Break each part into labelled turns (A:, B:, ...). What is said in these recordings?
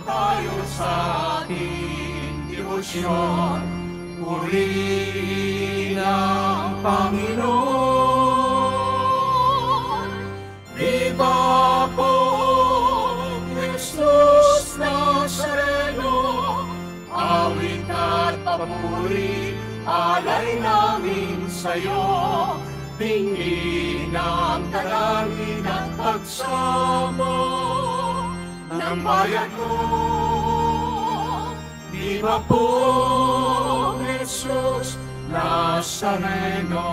A: tayo sa ating debosyon. Purihin ang Panginoon. Viva Poong Jesus Nazareno, awit at papuri, alay namin sa'yo. Tingin ang dalangin at pagsamo ng bayan mo. Viva Poong Jesus Nazareno.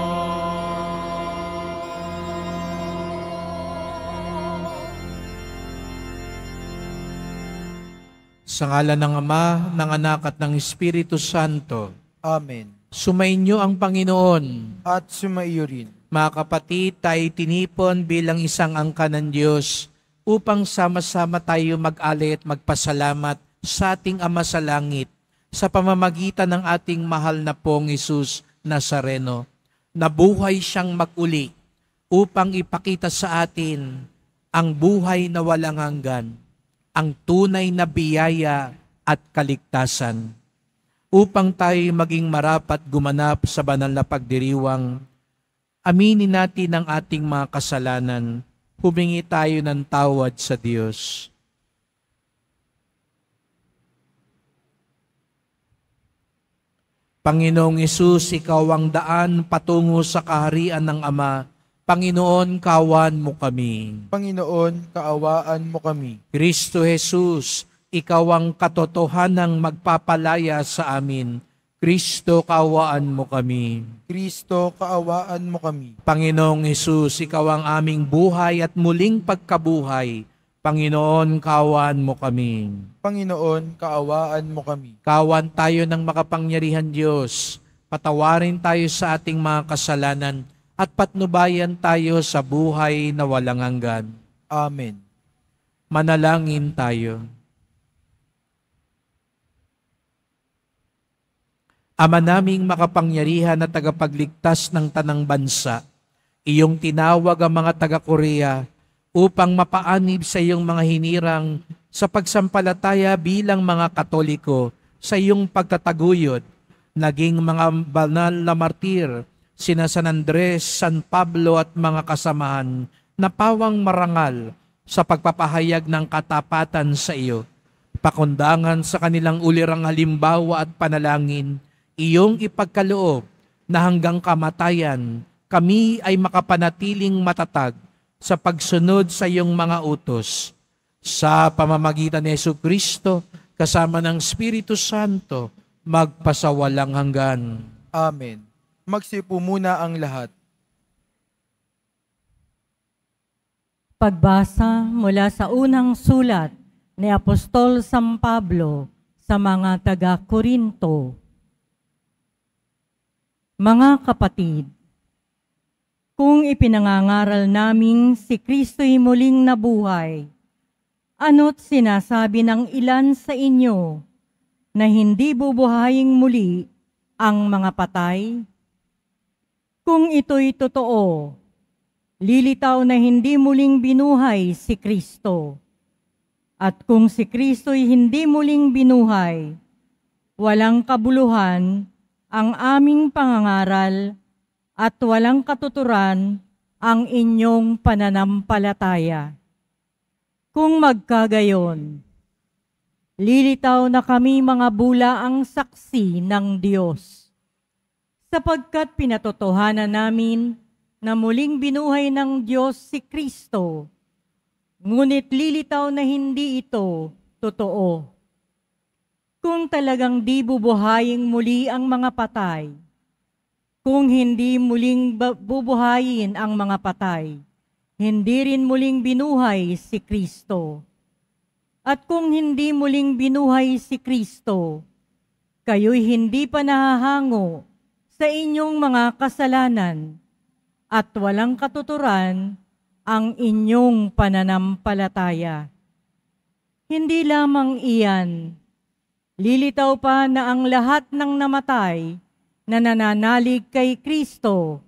B: Sa ngalan ng Ama, ng Anak at ng Espiritu Santo.
C: Amen.
B: Sumainyo ang Panginoon.
C: At sumaiyo rin.
B: Mga kapatid, tayo tinipon bilang isang angka ng Diyos upang sama-sama tayo mag-alay at magpasalamat sa ating Ama sa Langit sa pamamagitan ng ating mahal na Poong Jesus Nazareno. Nabuhay siyang mag-uli upang ipakita sa atin ang buhay na walang hanggan, ang tunay na biyaya at kaligtasan. Upang tayo maging marapat gumanap sa banal na pagdiriwang, aminin natin ang ating mga kasalanan, humingi tayo ng tawad sa Diyos. Panginoong Hesus, Ikaw ang daan patungo sa kaharian ng Ama. Panginoon, kaawaan mo kami.
C: Panginoon, kaawaan mo kami.
B: Kristo Jesus, Ikaw ang katotohanang magpapalaya sa amin. Kristo, kaawaan mo kami.
C: Kristo, kaawaan mo kami.
B: Panginoong Hesus, Ikaw ang aming buhay at muling pagkabuhay. Panginoon, kaawaan mo kami.
C: Panginoon, kaawaan mo kami.
B: Kaawaan tayo ng makapangyarihan Diyos. Patawarin tayo sa ating mga kasalanan at patnubayan tayo sa buhay na walang hanggan.
C: Amen.
B: Manalangin tayo. Ama naming makapangyarihan na tagapagligtas ng tanang bansa, iyong tinawag ang mga taga-Korea upang mapaanib sa iyong mga hinirang sa pagsampalataya bilang mga Katoliko sa iyong pagtataguyod, naging mga banal na martir, sina San Andres, San Pablo at mga kasamahan na pawang marangal sa pagpapahayag ng katapatan sa iyo. Pakundangan sa kanilang ulirang halimbawa at panalangin, iyong ipagkaloob na hanggang kamatayan kami ay makapanatiling matatag sa pagsunod sa iyong mga utos. Sa pamamagitan ni Jesucristo, kasama ng Espiritu Santo, magpasawalang hanggan.
C: Amen. Magsipo muna ang lahat.
D: Pagbasa mula sa unang sulat ni Apostol San Pablo sa mga taga-Korinto. Mga kapatid, kung ipinangangaral naming si Kristo'y muling nabuhay, ano't sinasabi ng ilan sa inyo na hindi bubuhayin muli ang mga patay? Kung ito'y totoo, lilitaw na hindi muling binuhay si Kristo. At kung si Kristo'y hindi muling binuhay, walang kabuluhan ang aming pangangaral at walang katuturan ang inyong pananampalataya. Kung magkagayon, lilitaw na kami mga bulaang saksi ng Diyos, sapagkat pinatotohanan namin na muling binuhay ng Diyos si Kristo, ngunit lilitaw na hindi ito totoo. Kung talagang di bubuhayin muli ang mga patay, kung hindi muling bubuhayin ang mga patay, hindi rin muling binuhay si Kristo. At kung hindi muling binuhay si Kristo, kayo'y hindi pa nahahango sa inyong mga kasalanan at walang katuturan ang inyong pananampalataya. Hindi lamang iyan, lilitaw pa na ang lahat ng namatay na nananalig kay Kristo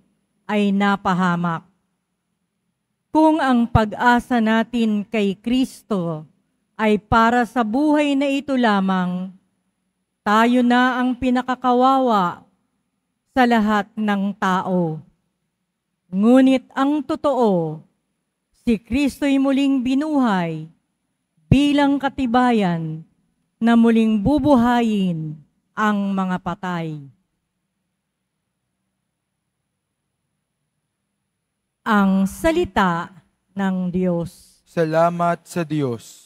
D: ay napahamak. Kung ang pag-asa natin kay Kristo ay para sa buhay na ito lamang. Tayo na ang pinakakawawa sa lahat ng tao. Ngunit ang totoo, si Kristo'y muling binuhay bilang katibayan na muling bubuhayin ang mga patay. Ang salita ng Diyos.
C: Salamat sa Diyos.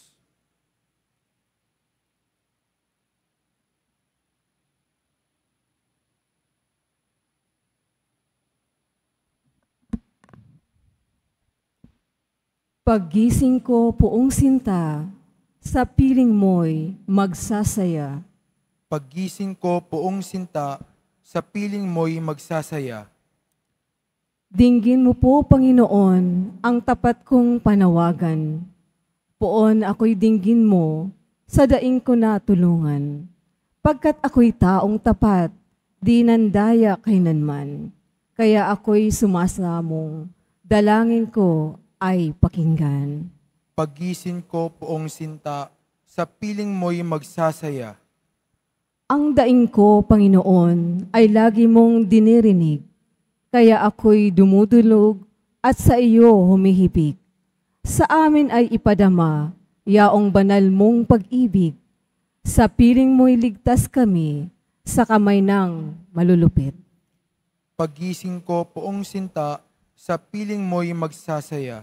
E: Paggising ko poong sinta, sa piling mo'y magsasaya.
C: Paggising ko poong sinta, sa piling mo'y magsasaya.
E: Dinggin mo po, Panginoon, ang tapat kong panawagan. Poon ako'y dinggin mo, sa daing ko na tulungan. Pagkat ako'y taong tapat, di nandaya kailanman. Kaya ako'y sumasamong, dalangin ko ay pakinggan.
C: Paggising ko poong sinta, sa piling mo'y magsasaya.
E: Ang daing ko, Panginoon, ay lagi mong dinirinig. Kaya ako'y dumudulog at sa iyo humihibik. Sa amin ay ipadama, yaong banal mong pag-ibig. Sa piling mo'y ligtas kami, sa kamay ng malulupit.
C: Paggising ko poong sinta, sa piling mo'y magsasaya.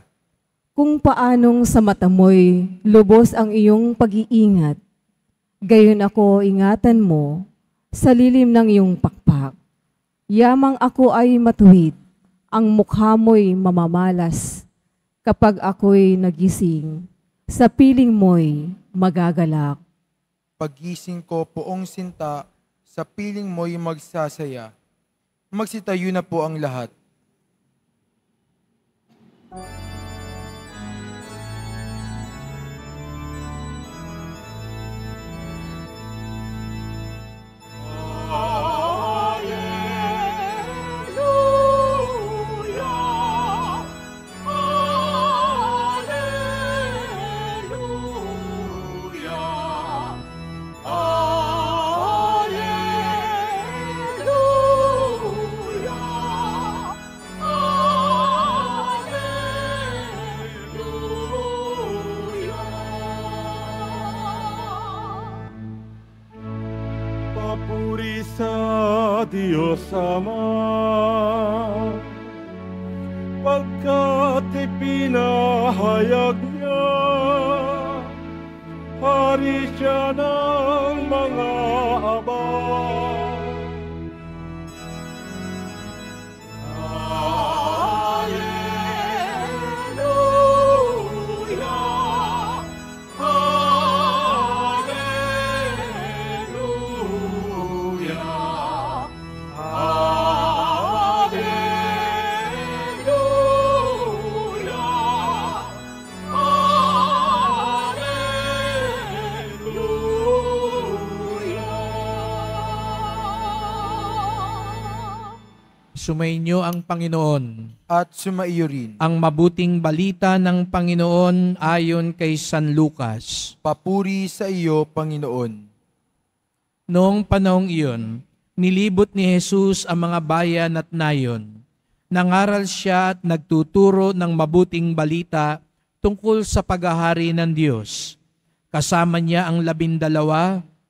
E: Kung paanong sa mata mo'y lubos ang iyong pag-iingat, gayon ako ingatan mo sa lilim ng iyong pakpak. Yamang ako ay matuwid, ang mukha mo'y mamamalas. Kapag ako'y nagising, sa piling mo'y magagalak.
C: Paggising ko poong sinta, sa piling mo'y magsasaya. Magsitayo na po ang lahat.
A: Papuri sa Diyos Ama, pagkat ipinahayag niya, hari siya ng mga abang.
B: Sumainyo ang Panginoon.
C: At sumaiyo rin.
B: Ang mabuting balita ng Panginoon ayon kay San Lucas.
C: Papuri sa iyo, Panginoon.
B: Noong panahong iyon, nilibot ni Jesus ang mga bayan at nayon. Nangaral siya at nagtuturo ng mabuting balita tungkol sa paghahari ng Diyos. Kasama niya ang 12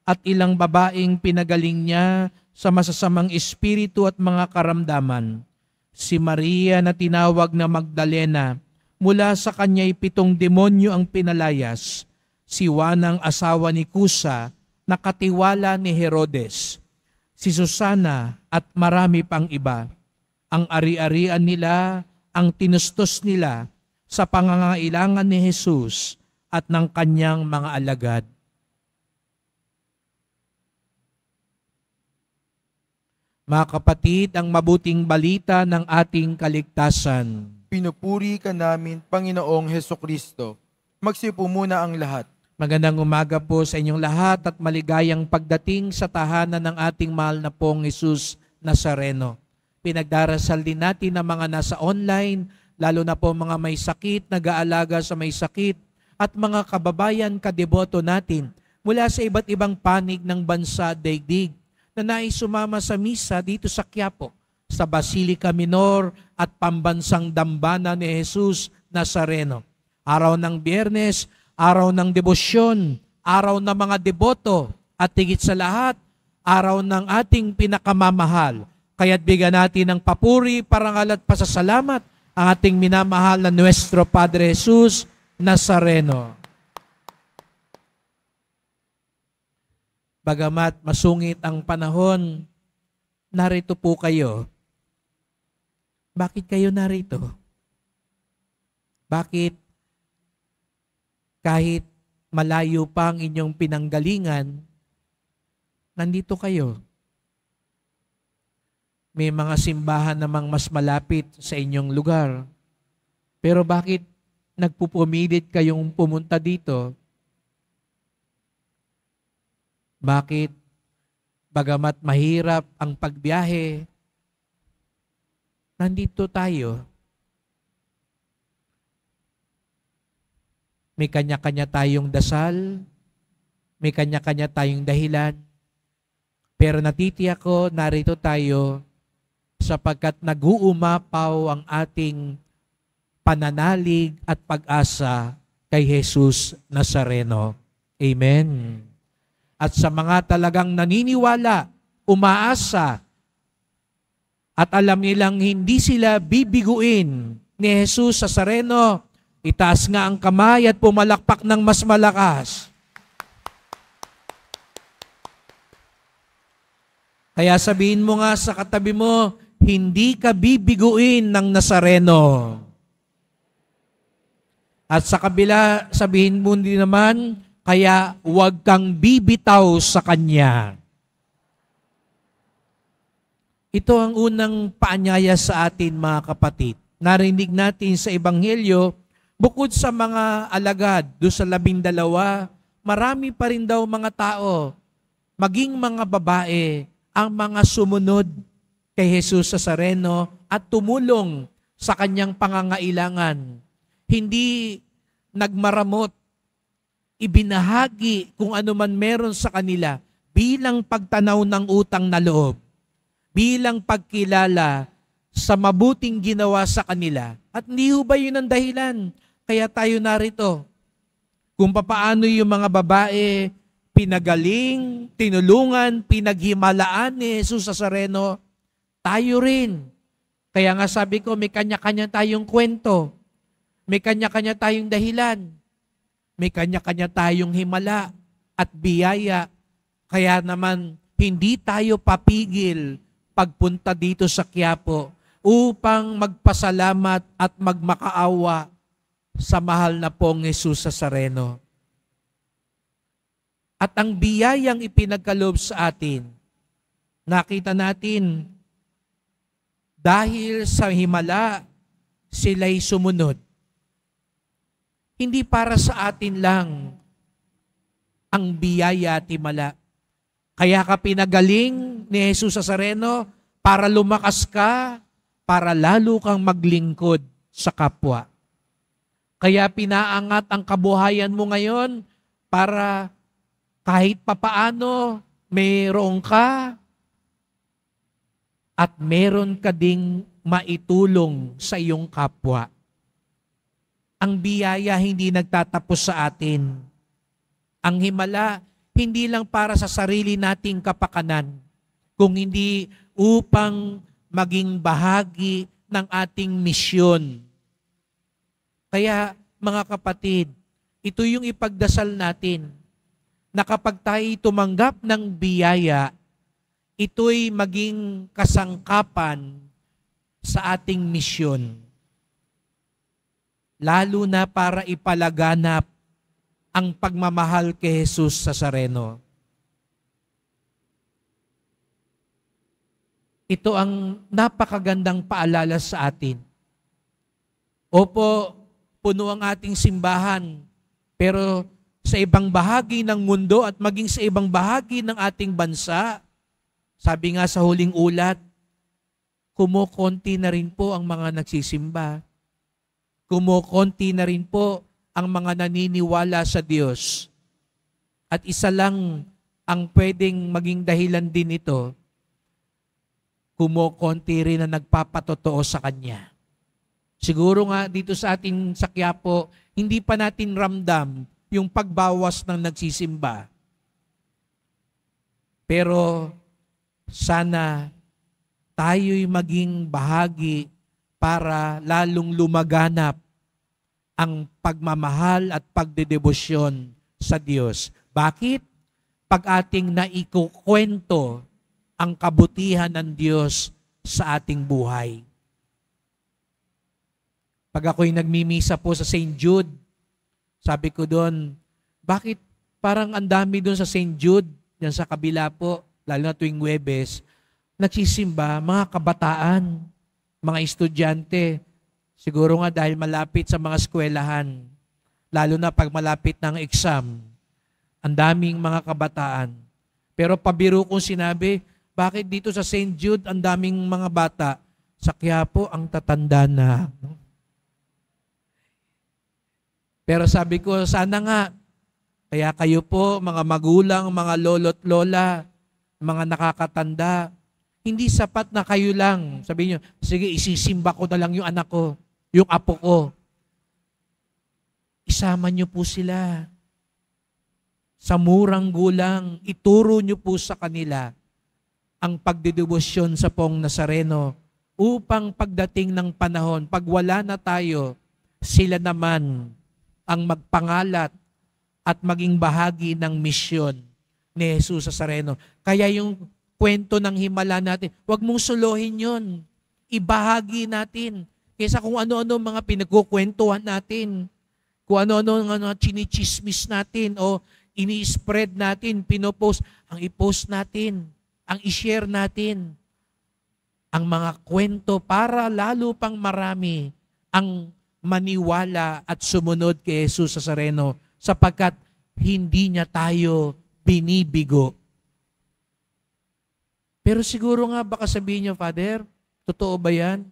B: at ilang babaeng pinagaling niya sa masasamang espiritu at mga karamdaman. Si Maria na tinawag na Magdalena, mula sa kanya'y 7 demonyo ang pinalayas. Si Juan ang asawa ni Kusa, na katiwala ni Herodes. Si Susana at marami pang iba. Ang ari-arian nila, ang tinustos nila sa pangangailangan ni Jesus at ng kanyang mga alagad. Mga kapatid, ang mabuting balita ng ating kaligtasan.
C: Pinupuri ka namin, Panginoong Hesukristo. Magsipo muna ang lahat.
B: Magandang umaga po sa inyong lahat at maligayang pagdating sa tahanan ng ating mahal na pong Jesus Nazareno. Pinagdarasal din natin ang mga nasa online, lalo na po mga may sakit, nag-aalaga sa may sakit, at mga kababayan kadeboto natin mula sa iba't ibang panig ng bansa at daigdig na nais sumama sa misa dito sa Quiapo, sa Basilica Minor at Pambansang Dambana ni Jesus Nazareno. Araw ng Biyernes, araw ng debosyon, araw ng mga deboto, at higit sa lahat, araw ng ating pinakamamahal. Kaya't bigyan natin ng papuri, parangal at pasasalamat ang ating minamahal na Nuestro Padre Jesus Nazareno. Bagamat masungit ang panahon, narito po kayo. Bakit kayo narito? Bakit kahit malayo pa ang inyong pinanggalingan, nandito kayo? May mga simbahan namang mas malapit sa inyong lugar. Pero bakit nagpupumilit kayong pumunta dito? Bakit bagamat mahirap ang pagbiyahe, nandito tayo? May kanya-kanya tayong dasal, may kanya-kanya tayong dahilan, pero natitiyak ko narito tayo sapagkat nag-uumapaw ang ating pananalig at pag-asa kay Jesus Nazareno. Amen. At sa mga talagang naniniwala, umaasa, at alam nilang hindi sila bibiguin ni Jesus Nazareno, itaas nga ang kamay at pumalakpak ng mas malakas. Kaya sabihin mo nga sa katabi mo, hindi ka bibiguin ng Nazareno. At sa kabila, sabihin mo din naman, kaya huwag kang bibitaw sa Kanya. Ito ang unang paanyaya sa atin, mga kapatid. Narinig natin sa Ebanghelyo, bukod sa mga alagad, doon sa 12, marami pa rin daw mga tao, maging mga babae, ang mga sumunod kay Jesus Nazareno at tumulong sa kanyang pangangailangan. Hindi nagmaramot, ibinahagi kung ano man meron sa kanila bilang pagtanaw ng utang na loob, bilang pagkilala sa mabuting ginawa sa kanila. At hindi ho ba yun ang dahilan? Kaya tayo narito. Kung papaano yung mga babae pinagaling, tinulungan, pinaghimalaan ni Jesus Nazareno, tayo rin. Kaya nga sabi ko, may kanya-kanya tayong kwento. May kanya-kanya tayong dahilan. May kanya-kanya tayong himala at biyaya. Kaya naman, hindi tayo papigil pagpunta dito sa Quiapo upang magpasalamat at magmakaawa sa mahal na pong Jesus Nazareno. At ang biyayang ipinagkaloob sa atin, nakita natin, dahil sa himala, sila'y sumunod. Hindi para sa atin lang ang biyaya at himala. Kaya ka pinagaling ni Jesus Nazareno para lumakas ka, para lalo kang maglingkod sa kapwa. Kaya pinaangat ang kabuhayan mo ngayon para kahit papaano mayroon ka at meron ka ding maitulong sa iyong kapwa. Ang biyaya hindi nagtatapos sa atin. Ang himala hindi lang para sa sarili nating kapakanan, kung hindi upang maging bahagi ng ating misyon. Kaya mga kapatid, ito yung ipagdasal natin na kapag tayo tumanggap ng biyaya, ito'y maging kasangkapan sa ating misyon. Lalo na para ipalaganap ang pagmamahal kay Jesus Nazareno. Ito ang napakagandang paalala sa atin. Opo, puno ang ating simbahan, pero sa ibang bahagi ng mundo at maging sa ibang bahagi ng ating bansa, sabi nga sa huling ulat, kumukonti na rin po ang mga nagsisimba. Kumukonti na rin po ang mga naniniwala sa Diyos. At isa lang ang pwedeng maging dahilan din ito, kumukonti rin na nagpapatotoo sa Kanya. Siguro nga dito sa ating sa Quiapo, hindi pa natin ramdam yung pagbawas ng nagsisimba. Pero sana tayo'y maging bahagi para lalong lumaganap ang pagmamahal at pagdedebosyon sa Diyos. Bakit? Pag ating naikukwento ang kabutihan ng Diyos sa ating buhay. Pag ako'y nagmimisa po sa St. Jude, sabi ko doon, bakit parang ang dami doon sa St. Jude, yan sa kabila po, lalo na tuwing Huwebes, nagsisimba, mga kabataan, mga estudyante, siguro nga dahil malapit sa mga eskwelahan, lalo na pag malapit ng exam, ang daming mga kabataan. Pero pabiro kong sinabi, bakit dito sa St. Jude ang daming mga bata? Sa Quiapo ang tatanda na. Pero sabi ko, sana nga, kaya kayo po, mga magulang, mga lolo't lola, mga nakakatanda, hindi sapat na kayo lang. Sabi niyo, sige, isisimba ko na lang yung anak ko, yung apo ko. Isama niyo po sila. Sa murang gulang, ituro niyo po sa kanila ang pagdedebosyon sa Poong Nazareno upang pagdating ng panahon, pag wala na tayo, sila naman ang magpangalat at maging bahagi ng misyon ni Jesus Nazareno. Kaya yung kwento ng himala natin, huwag mong suluhin yun. Ibahagi natin. Kaysa kung ano-ano mga pinagkukwentuhan natin, kung ano-ano chinichismis natin o ini-spread natin, pinopost, ang i-post natin, ang i-share natin, ang mga kwento para lalo pang marami ang maniwala at sumunod kay Jesus Nazareno sapagkat hindi niya tayo binibigo. Pero siguro nga baka sabihin niyo, Father, totoo ba yan?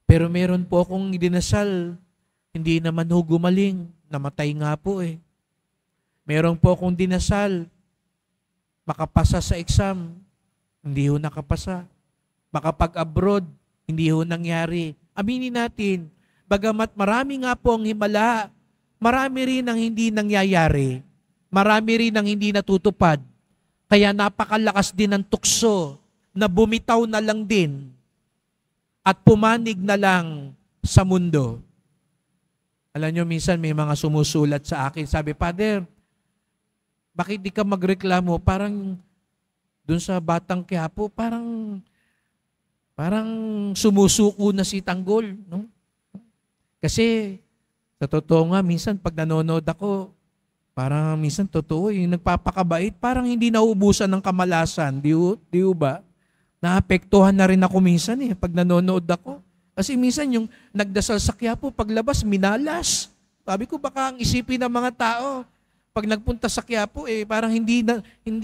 B: Pero meron po akong dinasal, hindi naman ho gumaling, namatay nga po eh. Meron po akong dinasal, makapasa sa exam, hindi ho nakapasa. Makapag-abroad, hindi ho nangyari. Aminin natin, bagamat marami nga po ang himala, marami rin ang hindi nangyayari. Marami rin ang hindi natutupad. Kaya napakalakas din ng tukso na bumitaw na lang din at pumanig na lang sa mundo. Alam nyo, minsan may mga sumusulat sa akin, sabi, Father, bakit di ka magreklamo? Parang dun sa Batang Quiapo, parang sumusuko na si Tanggol. No? Kasi, sa totoo nga, minsan pag nanonood ako, parang minsan totoo, yung nagpapakabait, parang hindi nauubusan ng kamalasan. Di ba? Naapektuhan na rin ako minsan pag nanonood ako. Kasi minsan yung nagdasal sa Quiapo, paglabas, minalas. Sabi ko, baka ang isipin ng mga tao, pag nagpunta sa Quiapo, parang hindi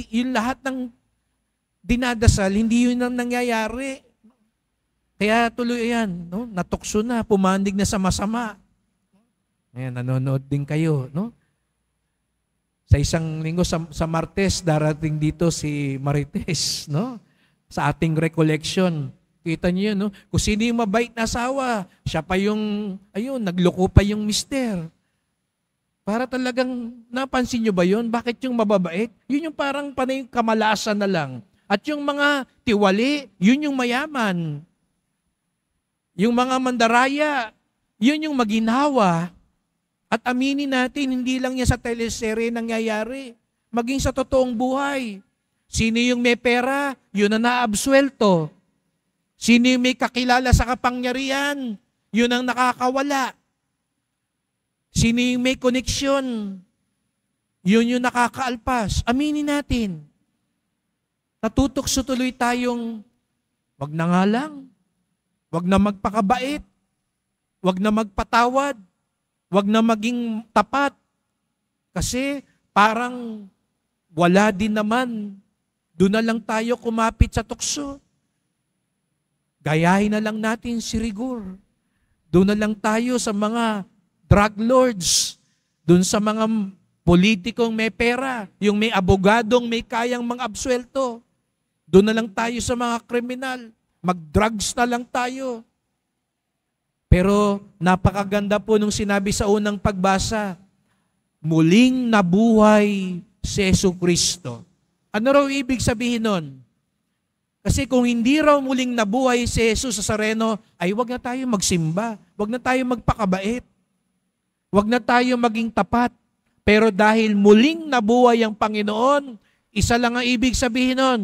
B: yung lahat ng dinadasal, hindi yun ang nangyayari. Kaya tuloy yan, no? Natukso na, pumandig na sa masama. Ayan, nanonood din kayo, no? Sa isang linggo, sa Martes, darating dito si Marites, no? Sa ating recollection. Kita niyo yun, no? Kung sino yung mabait na asawa, siya pa yung, nagloko pa yung mister. Para talagang, napansin nyo ba yun? Bakit yung mababait? Yun yung parang panay kamalasan na lang. At yung mga tiwali, yun yung mayaman. Yung mga mandaraya, yun yung maginhawa. At aminin natin, hindi lang yan sa teleserye nangyayari. Maging sa totoong buhay. Sino yung may pera, yun ang naabsuelto. Sino yung may kakilala sa kapangyarihan, yun ang nakakawala. Sino yung may koneksyon, yun yung nakakaalpas. Aminin natin. Natutokso tuloy tayong, wag na nga lang. Wag na magpakabait. Wag na magpatawad. Wag na maging tapat. Kasi parang wala din naman. Doon na lang tayo kumapit sa tukso. Gayahin na lang natin si Rigor. Doon na lang tayo sa mga drug lords, doon sa mga politikong may pera, yung may abogadong may kayang mang-absuelto. Doon na lang tayo sa mga kriminal. Mag-drugs na lang tayo. Pero napakaganda po nung sinabi sa unang pagbasa, muling nabuhay si Jesucristo. Ano raw ibig sabihin nun? Kasi kung hindi raw muling nabuhay si Jesus sa Nazareno, ay wag na tayo magsimba, wag na tayo magpakabait, wag na tayo maging tapat. Pero dahil muling nabuhay ang Panginoon, isa lang ang ibig sabihin nun,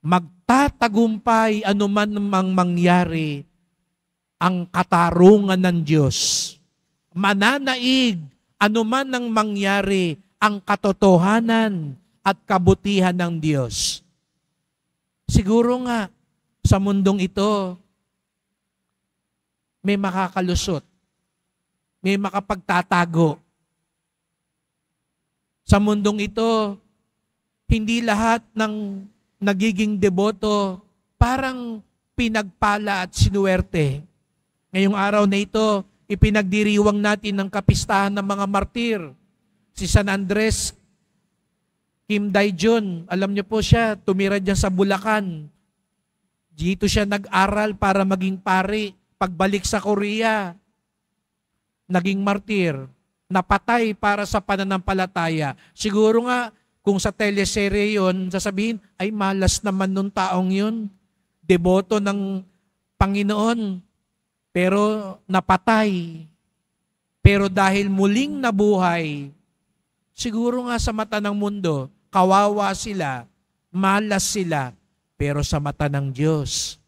B: magtatagumpay anuman mang mangyari ang katarungan ng Diyos. Mananaig anuman ang mangyari ang katotohanan at kabutihan ng Diyos. Siguro nga, sa mundong ito, may makakalusot, may makapagtatago. Sa mundong ito, hindi lahat ng nagiging deboto parang pinagpala at sinuwerte. Ngayong araw na ito, ipinagdiriwang natin ng kapistahan ng mga martir. Si San Andres Kim Daejeon, alam niyo po siya, tumira dyan sa Bulacan. Dito siya nag-aral para maging pari. Pagbalik sa Korea, naging martir. Napatay para sa pananampalataya. Siguro nga, kung sa teleserye yun, sasabihin, ay malas naman nung taong yun. Deboto ng Panginoon. Pero napatay. Pero dahil muling nabuhay, siguro nga sa mata ng mundo, kawawa sila, malas sila, pero sa mata ng Diyos,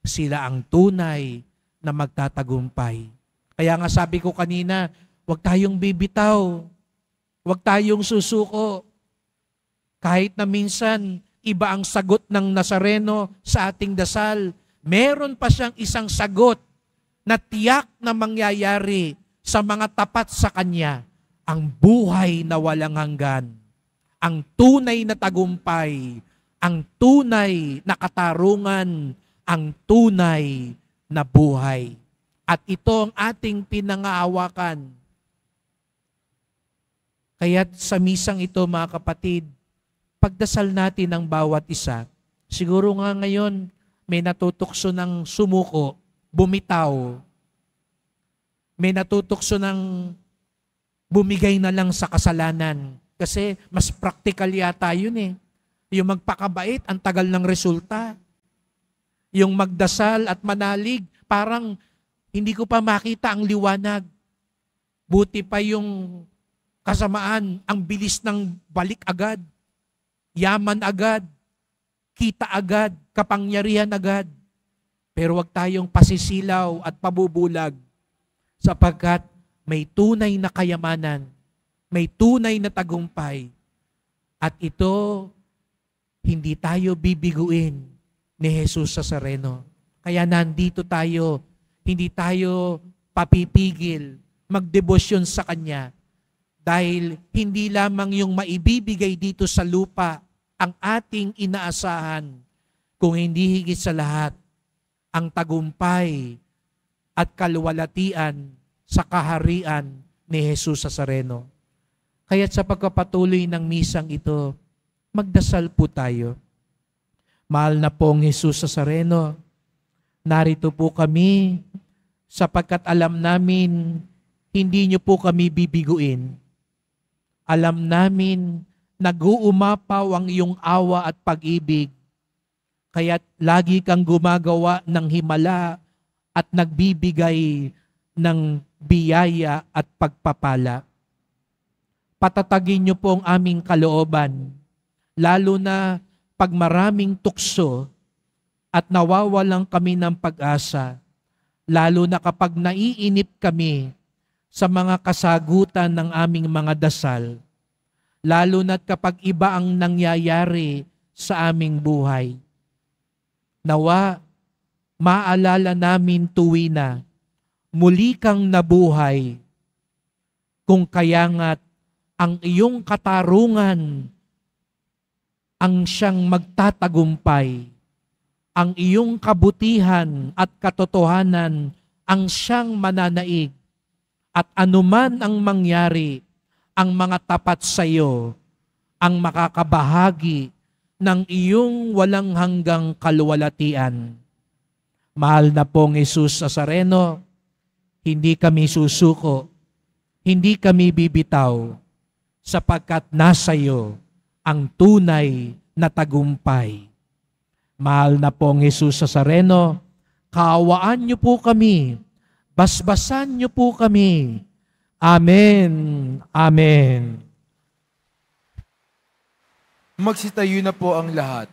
B: sila ang tunay na magtatagumpay. Kaya nga sabi ko kanina, huwag tayong bibitaw, huwag tayong susuko. Kahit na minsan, iba ang sagot ng Nazareno sa ating dasal, meron pa siyang isang sagot na tiyak na mangyayari sa mga tapat sa Kanya, ang buhay na walang hanggan, ang tunay na tagumpay, ang tunay na katarungan, ang tunay na buhay. At ito ang ating pinangaawakan. Kaya sa misang ito, mga kapatid, pagdasal natin ang bawat isa. Siguro nga ngayon, may natutukso ng sumuko, bumitaw. May natutukso ng bumigay na lang sa kasalanan. Kasi mas practical yata yun eh. Yung magpakabait, ang tagal ng resulta. Yung magdasal at manalig, parang hindi ko pa makita ang liwanag. Buti pa yung kasamaan, ang bilis ng balik agad. Yaman agad. Kita agad. Kapangyarihan agad. Pero wag tayong pasisilaw at pabubulag sapagkat may tunay na kayamanan, may tunay na tagumpay. At ito, hindi tayo bibiguin ni Jesus sa Nazareno. Kaya nandito tayo, hindi tayo papipigil magdebosyon sa Kanya dahil hindi lamang yung maibibigay dito sa lupa ang ating inaasahan, kung hindi higit sa lahat, ang tagumpay at kaluwalhatian sa kaharian ni Jesus sa Nazareno. Kaya't sa pagpapatuloy ng misang ito, magdasal po tayo. Mahal na pong Jesus sa Nazareno, narito po kami sapagkat alam namin hindi niyo po kami bibiguin. Alam namin nag-uumapaw ang iyong awa at pag-ibig. Kaya't lagi kang gumagawa ng himala at nagbibigay ng biyaya at pagpapala. Patatagin niyo po ang aming kalooban, lalo na pag maraming tukso at nawawalan kami ng pag-asa, lalo na kapag naiinip kami sa mga kasagutan ng aming mga dasal, lalo na kapag iba ang nangyayari sa aming buhay. Nawa, maalala namin tuwina, muli kang nabuhay, kung kayangat ang iyong katarungan ang siyang magtatagumpay, ang iyong kabutihan at katotohanan ang siyang mananaig. At anuman ang mangyari, ang mga tapat sa iyo ang makakabahagi ng iyong walang hanggang kaluwalhatian. Mahal na pong Jesus Nazareno, hindi kami susuko, hindi kami bibitaw, sapagkat nasa iyo ang tunay na tagumpay. Mahal na pong Jesus Nazareno, kaawaan niyo po kami, basbasan niyo po kami. Amen. Amen.
C: Magsitayo na po ang lahat.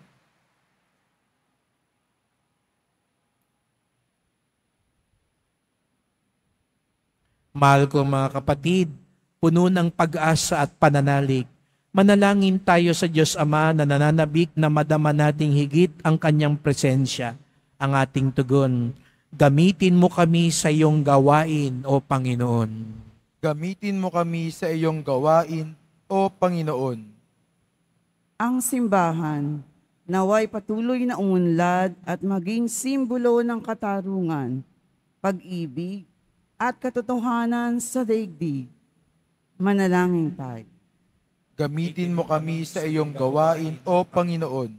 B: Mahal ko mga kapatid, puno ng pag-asa at pananalig, manalangin tayo sa Diyos Ama na nananabik na madama nating higit ang Kanyang presensya, ang ating tugon. Gamitin mo kami sa iyong gawain, O Panginoon.
C: Gamitin mo kami sa iyong gawain, O Panginoon.
F: Ang simbahan, naway patuloy na umunlad at maging simbolo ng katarungan, pag-ibig, at katotohanan sa daigdig. Manalangin tayo.
C: Gamitin mo kami sa iyong gawain, O Panginoon.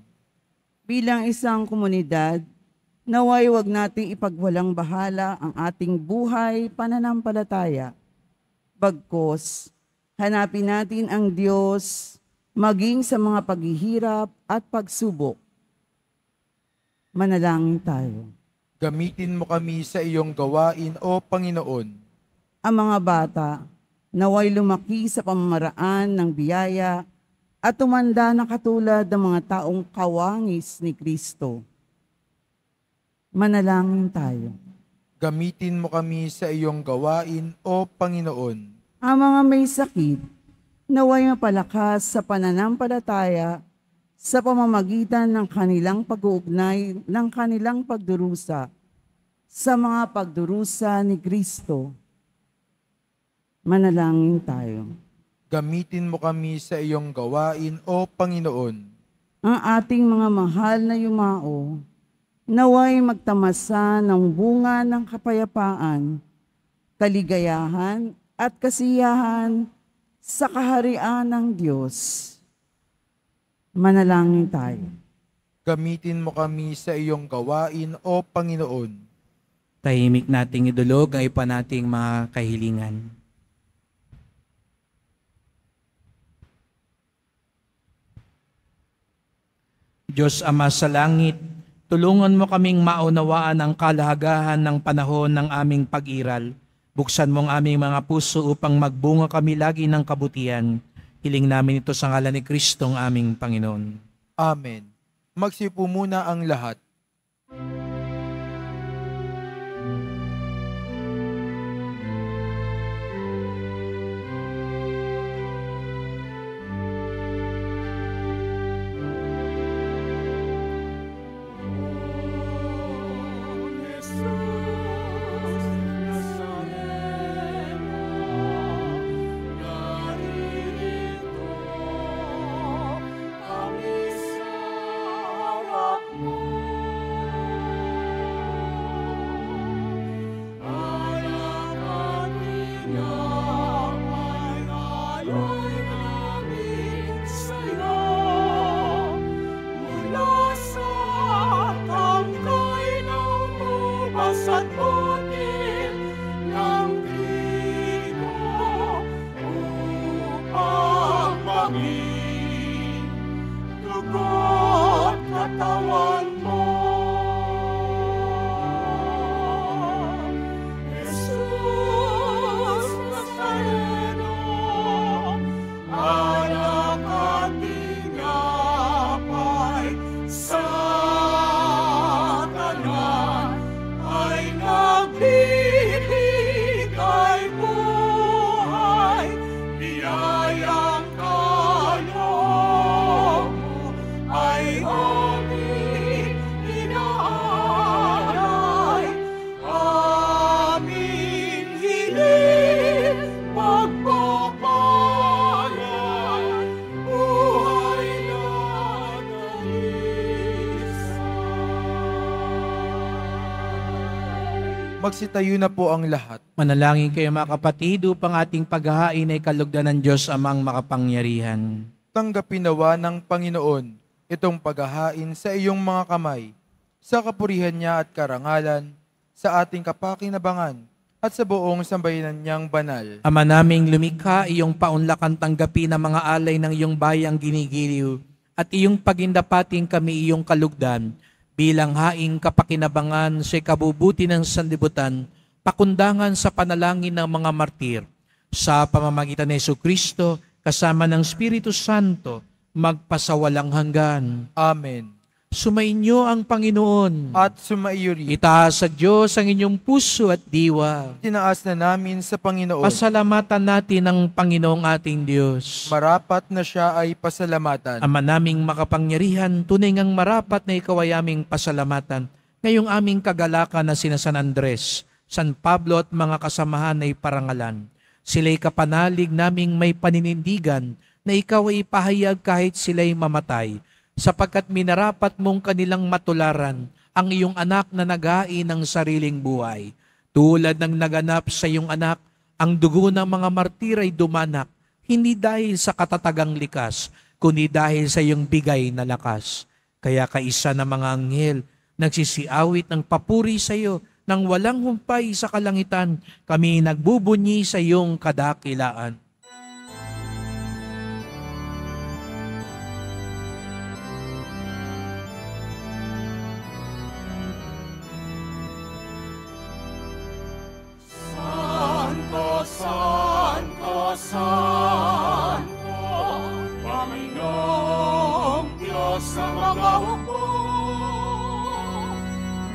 F: Bilang isang komunidad, naway wag nating ipagwalang bahala ang ating buhay pananampalataya. Bagkus, hanapin natin ang Diyos maging sa mga paghihirap at pagsubok. Manalangin tayo.
C: Gamitin mo kami sa iyong gawain, O Panginoon.
F: Ang mga bata, naway lumaki sa pamamaraan ng biyaya at tumanda na katulad ng mga taong kawangis ni Kristo. Manalangin tayo.
C: Gamitin mo kami sa iyong gawain, O Panginoon.
F: Ang mga may sakit, naway mapalakas sa pananampalataya sa pamamagitan ng kanilang pag-uugnay ng kanilang pagdurusa sa mga pagdurusa ni Kristo. Manalangin tayo.
C: Gamitin mo kami sa iyong gawain, O Panginoon.
F: Ang ating mga mahal na yumao, naway magtamasa ng bunga ng kapayapaan, kaligayahan at kasiyahan sa kaharian ng Diyos. Manalangin tayo.
C: Gamitin mo kami sa iyong gawain, O Panginoon.
B: Tahimik nating idulog ang iba nating mga kahilingan. Diyos Ama sa langit, tulungan mo kaming maunawaan ang kalahagahan ng panahon ng aming pag-iral. Buksan mo ang aming mga puso upang magbunga kami lagi ng kabutihan. Hiling namin ito sa ngalan ni Kristong aming Panginoon.
C: Amen. Magsipo muna ang lahat.
A: Biyayang kaya
C: Magsitayo na po ang lahat.
B: Manalangin kayo mga kapatid upang ating paghahain ay kalugdan ng Diyos amang makapangyarihan.
C: Tanggapin nawa ng Panginoon itong paghahain sa iyong mga kamay, sa kapurihan niya at karangalan, sa ating kapakinabangan, at sa buong sambayanan niyang banal.
B: Ama naming lumikha, iyong paunlakan tanggapin ang mga alay ng iyong bayang ginigiliw, at iyong pagindapating kami iyong kalugdan, bilang haing kapakinabangan sa kabubuti ng sanlibutan, pakundangan sa panalangin ng mga martir, sa pamamagitan ni Jesucristo, kasama ng Espiritu Santo, magpasawalang hanggan.
C: Amen.
B: Sumainyo ang Panginoon.
C: At sumaiyo rin.
B: Itaas sa Diyos ang inyong puso at diwa.
C: Tinaas na namin sa Panginoon.
B: Pasalamatan natin ang Panginoong ating Diyos.
C: Marapat na siya ay pasalamatan.
B: Ama naming makapangyarihan, tunay ngang marapat na ikaw ay aming pasalamatan. Ngayong aming kagalakan na sina San Andres, San Pablo at mga kasamahan ay parangalan. Sila'y kapanalig naming may paninindigan na ikaw ay ipahayag kahit sila'y mamatay, sapagkat minarapat mong kanilang matularan ang iyong anak na nag-hain ng sariling buhay. Tulad ng naganap sa iyong anak, ang dugo ng mga martir ay dumanak, hindi dahil sa katatagang likas, kundi dahil sa iyong bigay na lakas. Kaya kaisa ng mga anghel, nagsisiawit ng papuri sa iyo, nang walang humpay sa kalangitan, kami nagbubunyi sa iyong kadakilaan.
A: Panginoong Diyos sa mga hukbo,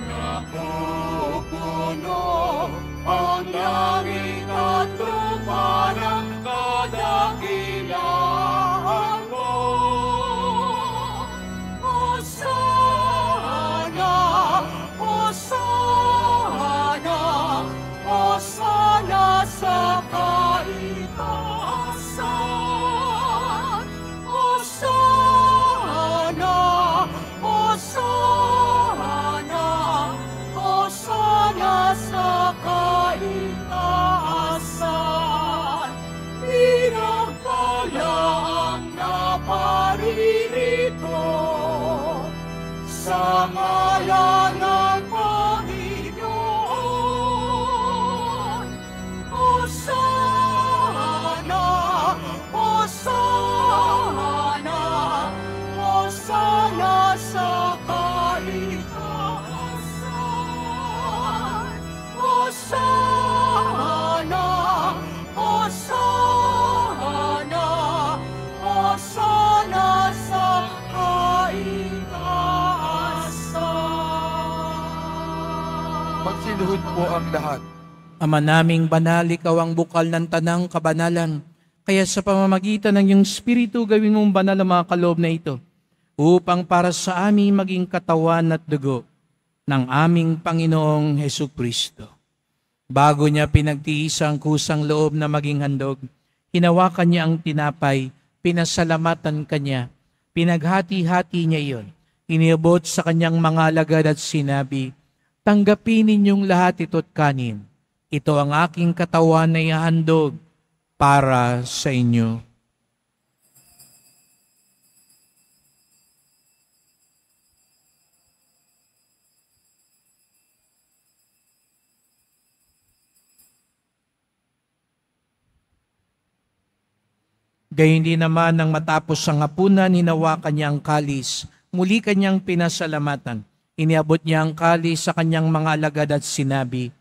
A: napupuno ang langit at lupa ng kadakilaan mo. Hosana, Hosana, Hosana sa kaitaasan. Hosana, Hosana, Hosana sa kaitaasan. Pinagpala ang naparirito sa ngalan ng Panginoon. Hosana, Hosana, Hosana sa kaitaasan. Hosana, Hosana, Hosana sa kaitaasan.
C: Magsiluhod po ang lahat.
B: Ama naming banal, ikaw ang bukal ng tanang kabanalan. Kaya sa pamamagitan ng iyong Espiritu, gawin mong banal ang mga kaloob na ito, upang para sa aming maging katawan at dugo ng aming Panginoong Hesukristo. Bago niya pinagtiis ang kusang loob na maging handog, hinawakan niya ang tinapay, pinasalamatan kanya, pinaghati-hati niya iyon, iniabot sa kanyang mga alagad at sinabi, "Tanggapin ninyong lahat ito't kanin. Ito ang aking katawan na ihahandog para sa inyo." Gayon din naman nang matapos ang hapunan, hinawakan niya ang kalis. Muli kanyang pinasalamatan. Iniabot niya ang kalis sa kanyang mga alagad at sinabi,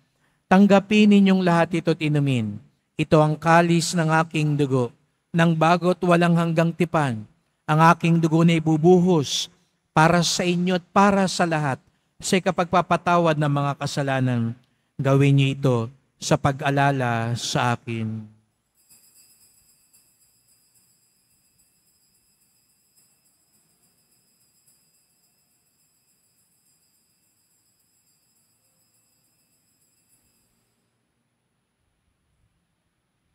B: "Tanggapin ninyong lahat ito't inumin. Ito ang kalis ng aking dugo, ng bago't walang hanggang tipan. Ang aking dugo na ibubuhos para sa inyo at para sa lahat sa kapagpapatawad ng mga kasalanan. Gawin niyo ito sa pag-alala sa akin."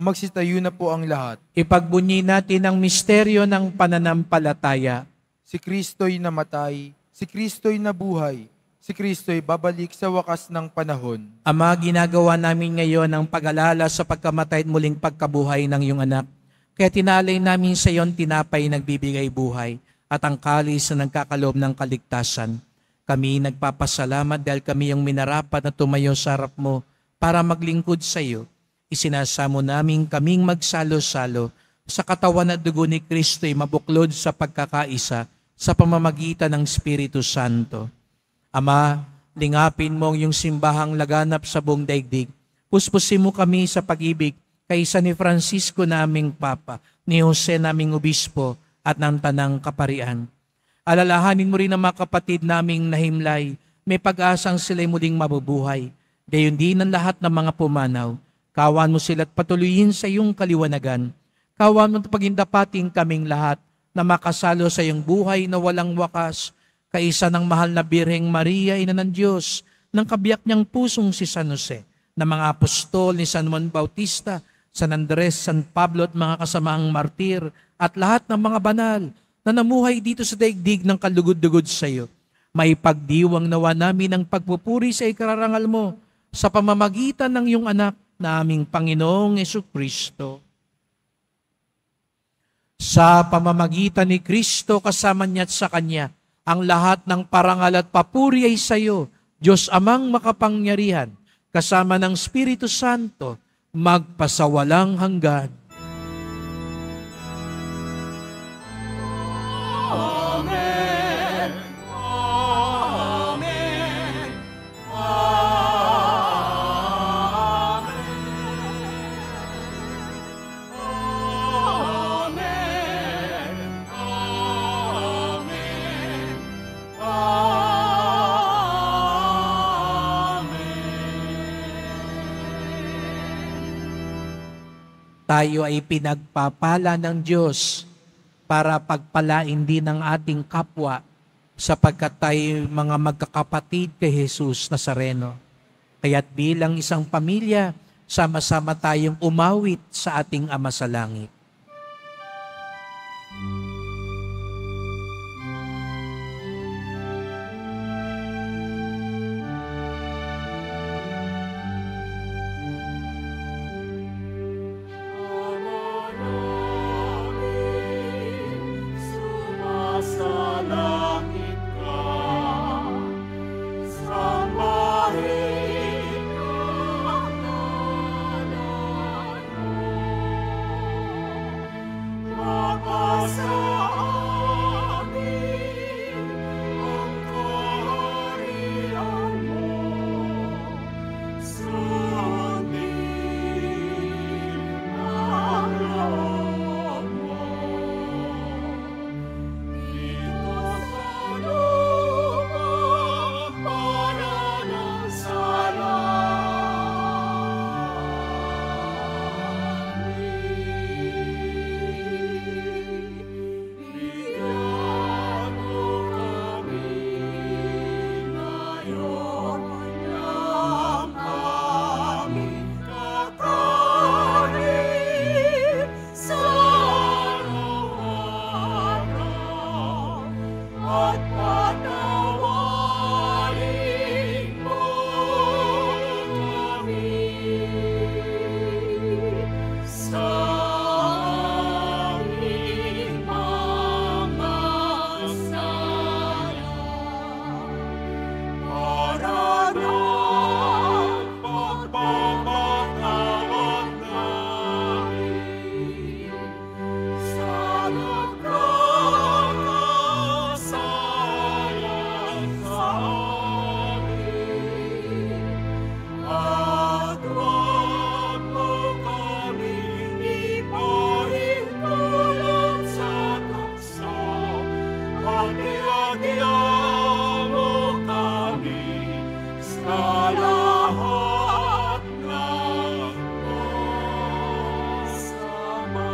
C: Magsitayo na po ang lahat.
B: Ipagbunyi natin ang misteryo ng pananampalataya.
C: Si Kristo'y namatay, si Kristo'y nabuhay, Si Kristo'y babalik sa wakas ng panahon.
B: Ama, ginagawa namin ngayon ang pag-alala sa pagkamatay at muling pagkabuhay ng iyong anak. Kaya tinalay namin sa iyon tinapay nagbibigay buhay at ang kalis na nagkakaloob ng kaligtasan. Kami nagpapasalamat dahil kami yung minarapat na tumayo sa harap mo para maglingkod sa iyo. Isinasamo namin kaming magsalo-salo sa katawan at dugo ni Kristo'y mabuklod sa pagkakaisa sa pamamagitan ng Espiritu Santo. Ama, lingapin mo ang iyong simbahang laganap sa buong daigdig. Puspusin mo kami sa pag-ibig kaysa ni Francisco naming Papa, ni Jose naming Obispo at ng Tanang Kaparian. Alalahanin mo rin ang mga kapatid naming nahimlay, may pag-asang sila'y muling mabubuhay. Gayon din ang lahat ng mga pumanaw. Kawan mo sila at patuloyin sa iyong kaliwanagan. Kawan mo at pagindapating kaming lahat na makasalo sa iyong buhay na walang wakas, kaisa ng mahal na Birheng Maria, Ina ng Diyos, ng kabiyak niyang pusong si San Jose, ng mga apostol ni San Juan Bautista, San Andres, San Pablo at mga kasamaang martir, at lahat ng mga banal na namuhay dito sa daigdig ng kalugod-dugod sa iyo. May pagdiwang nawa namin ang pagpupuri sa ikararangal mo sa pamamagitan ng iyong anak na aming Panginoong Jesucristo. Sa pamamagitan ni Kristo kasama niya at sa Kanya, ang lahat ng parangal at papuri ay sa iyo, Diyos Amang makapangyarihan, kasama ng Espiritu Santo, magpasawalang hanggan.
A: Amen. Amen.
B: Tayo ay pinagpapala ng Diyos para pagpalain din ng ating kapwa sapagkat tayo mga magkakapatid kay Jesus Nazareno. Kaya't bilang isang pamilya, sama-sama tayong umawit sa ating Ama sa Langit.
A: Sumasalangit ka, sambahin ang ngalan mo. Makasa amin ang kaharian mo. Sundin ang loob mo. Dito sa lupa para ng salamin. Bigyan mo kami ngayon ng aming kakanin sa araw-araw. At patawarin mo kami sa aming mga sala. Para ng pagpapatawad namin sa nagkakasala sa amin. At huwag mo kaming ipahintulot sa tukso. Hati-hatihan mo kami sa lahat ng masama.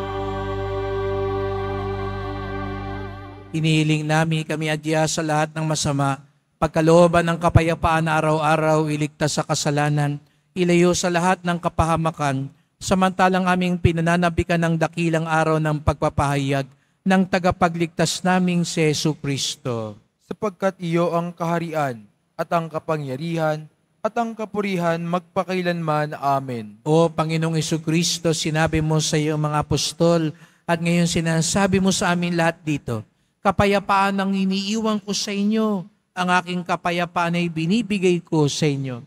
B: Inihiling namin kami adya sa lahat ng masama, pagkalooban ng kapayapaan na araw-araw, iligtas sa kasalanan, ilayo sa lahat ng kapahamakan, samantalang aming pinananabikan ng dakilang araw ng pagpapahayag ng tagapagligtas naming si Jesucristo.
C: Sapagkat iyo ang kaharian at ang kapangyarihan, at ang kapurihan magpakailanman. Amen.
B: O Panginoong Jesucristo, sinabi mo sa iyong mga apostol at ngayon sinasabi mo sa amin lahat dito, kapayapaan ang iniiwan ko sa inyo, ang aking kapayapaan ay binibigay ko sa inyo.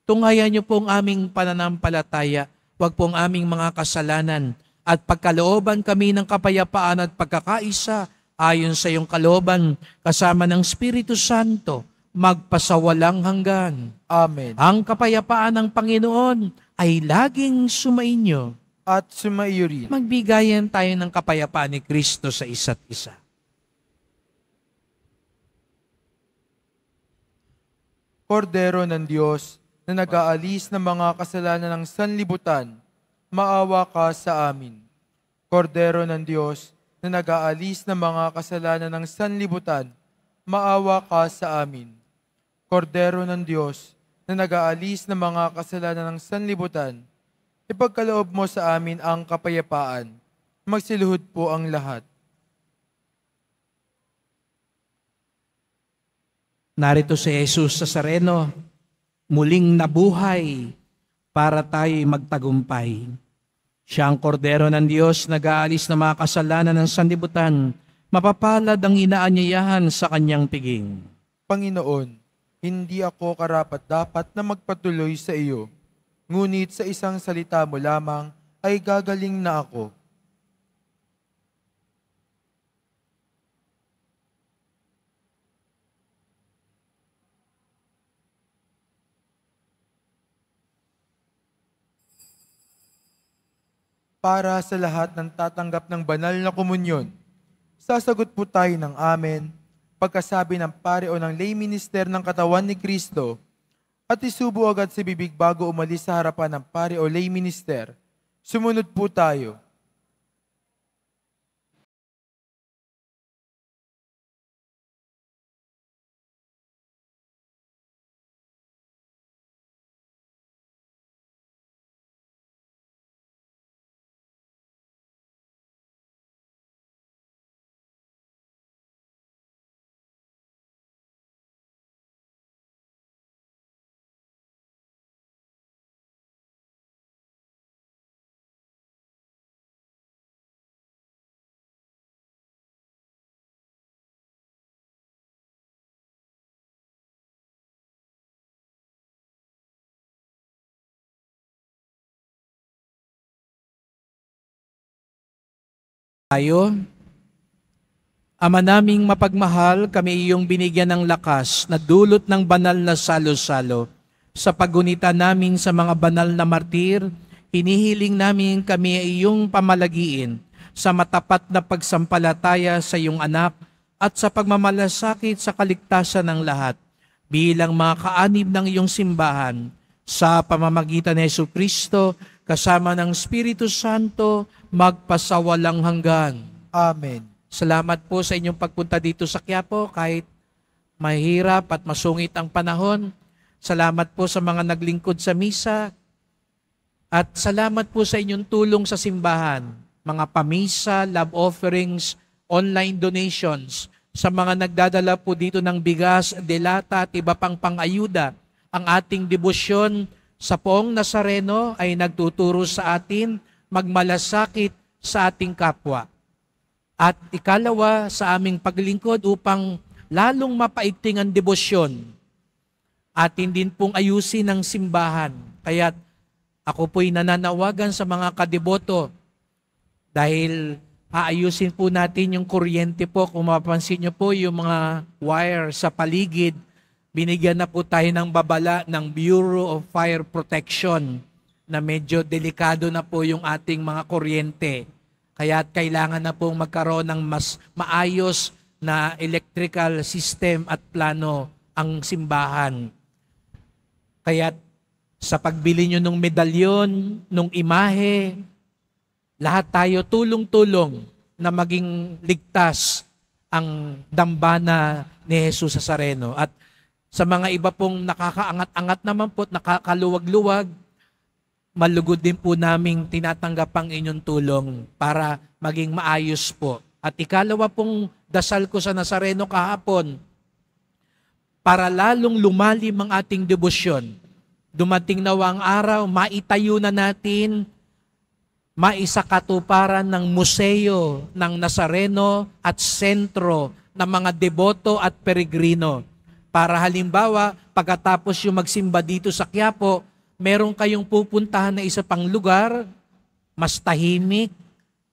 B: Tunghayan niyo pong aming pananampalataya, wag pong aming mga kasalanan, at pagkalooban kami ng kapayapaan at pagkakaisa ayon sa iyong kalooban kasama ng Espiritu Santo, magpasawalang hanggan.
C: Amen.
B: Ang kapayapaan ng Panginoon ay laging sumainyo.
C: At sumaiyo rin.
B: Magbigayan tayo ng kapayapaan ni Kristo sa isa't isa.
C: Kordero ng Diyos na nag-aalis ng mga kasalanan ng sanlibutan, maawa ka sa amin. Kordero ng Diyos na nag-aalis ng mga kasalanan ng sanlibutan, maawa ka sa amin. Kordero ng Diyos na nag-aalis ng mga kasalanan ng sanlibutan, ipagkaloob mo sa amin ang kapayapaan. Magsiluhod po ang lahat.
B: Narito si Jesus Nazareno, muling nabuhay para tayo'y magtagumpay. Siya ang kordero ng Diyos, nag-aalis ng mga kasalanan ng sanlibutan, mapapalad ang inaanyayahan sa kanyang piging.
C: Panginoon, hindi ako karapat-dapat na magpatuloy sa iyo, ngunit sa isang salita mo lamang ay gagaling na ako. Para sa lahat ng tatanggap ng banal na komunyon, sasagot po tayo ng amen pagkasabi ng pare o ng lay minister ng katawan ni Kristo at isubo agad sa bibig bago umalis sa harapan ng pare o lay minister. Sumunod po tayo.
B: Tayo, Ama naming mapagmahal, kami iyong binigyan ng lakas na dulot ng banal na salo-salo. Sa paggunita namin sa mga banal na martir, hinihiling namin kami ay iyong pamalagiin sa matapat na pagsampalataya sa iyong anak at sa pagmamalasakit sa kaligtasan ng lahat bilang mga kaanib ng iyong simbahan sa pamamagitan ni Jesucristo kasama ng Espiritu Santo magpasawalang hanggan.
C: Amen.
B: Salamat po sa inyong pagpunta dito sa Quiapo kahit mahirap at masungit ang panahon. Salamat po sa mga naglingkod sa misa at salamat po sa inyong tulong sa simbahan, mga pamisa, love offerings, online donations, sa mga nagdadala po dito ng bigas, delata at iba pang pang-ayuda. Ang ating debosyon sa Poong Nazareno ay nagtuturo sa atin magmalasakit sa ating kapwa. At ikalawa, sa aming paglingkod upang lalong mapaigting ang debosyon. Atin din pong ayusin ang simbahan. Kaya ako po'y nananawagan sa mga kadeboto dahil aayusin po natin yung kuryente po. Kung mapapansin nyo po yung mga wire sa paligid, binigyan na po tayo ng babala ng Bureau of Fire Protection na medyo delikado na po yung ating mga kuryente. Kaya kailangan na pong magkaroon ng mas maayos na electrical system at plano ang simbahan. Kaya sa pagbili nyo ng medalyon, ng imahe, lahat tayo tulong-tulong na maging ligtas ang dambana ni Jesus Nazareno. At sa mga iba pong nakakaangat-angat naman po, nakakaluwag-luwag, malugod din po naming tinatanggap ang inyong tulong para maging maayos po. At ikalawa pong dasal ko sa Nazareno kahapon, para lalong lumalim ang ating debosyon. Dumating na ang araw, maitayo na natin maisakatuparan ng museo ng Nazareno at sentro ng mga deboto at peregrino. Para halimbawa, pagkatapos yung magsimba dito sa Quiapo, meron kayong pupuntahan na isa pang lugar, mas tahimik,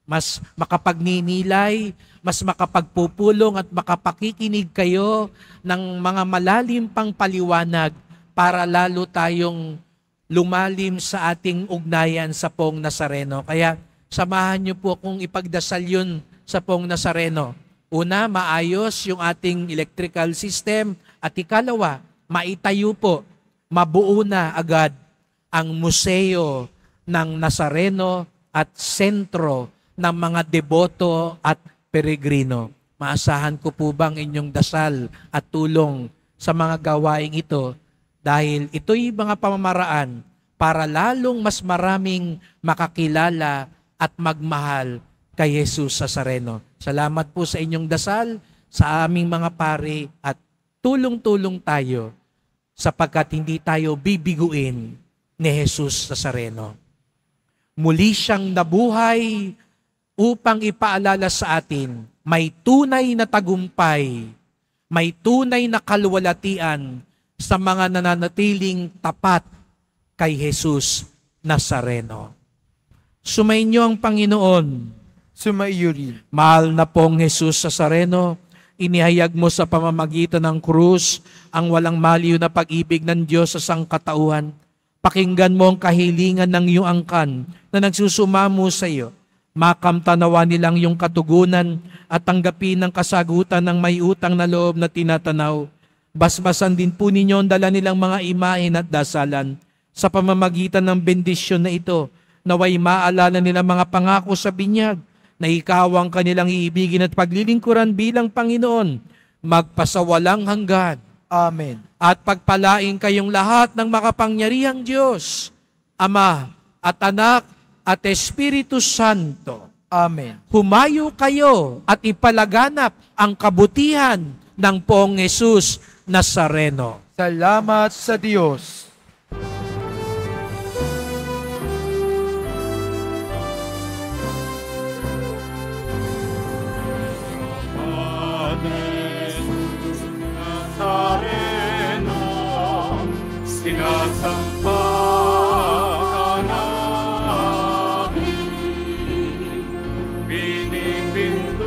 B: mas makapagninilay, mas makapagpupulong at makapakikinig kayo ng mga malalim pang paliwanag para lalo tayong lumalim sa ating ugnayan sa Poong Nazareno. Kaya samahan niyo po kung ipagdasal yun sa Poong Nazareno. Una, maayos yung ating electrical system at ikalawa, maitayo po, mabuo na agad ang museo ng Nazareno at sentro ng mga deboto at peregrino. Maasahan ko po bang inyong dasal at tulong sa mga gawaing ito dahil ito'y mga pamamaraan para lalong mas maraming makakilala at magmahal kay Jesus Nazareno. Salamat po sa inyong dasal, sa aming mga pari at tulong-tulong tayo sapagkat hindi tayo bibiguin ni Jesus Nazareno. Muli siyang nabuhay upang ipaalala sa atin, may tunay na tagumpay, may tunay na kaluwalhatian sa mga nananatiling tapat kay Jesus Nazareno. Sumainyo ang Panginoon.
C: Sumaiyo rin.
B: Mahal na pong Jesus Nazareno, inihayag mo sa pamamagitan ng krus ang walang maliw na pag-ibig ng Diyos sa sangkatauhan. Pakinggan mo ang kahilingan ng iyong angkan na nagsusumamo sa iyo. Makamtanawa nilang iyong katugunan at tanggapin ang kasagutan ng may utang na loob na tinatanaw. Basbasan din po ninyo ang dala nilang mga imahin at dasalan. Sa pamamagitan ng bendisyon na ito, naway maalala nila mga pangako sa binyag na ikaw ang kanilang iibigin at paglilingkuran bilang Panginoon, magpasawalang hanggan.
C: Amen.
B: At pagpalain kayong lahat ng makapangyarihang Diyos, Ama at Anak at Espiritu Santo.
C: Amen.
B: Humayo kayo at ipalaganap ang kabutihan ng Poong Jesus Nazareno.
C: Salamat sa Diyos.
A: Nazareno, sinasampa ka namin, pinipinto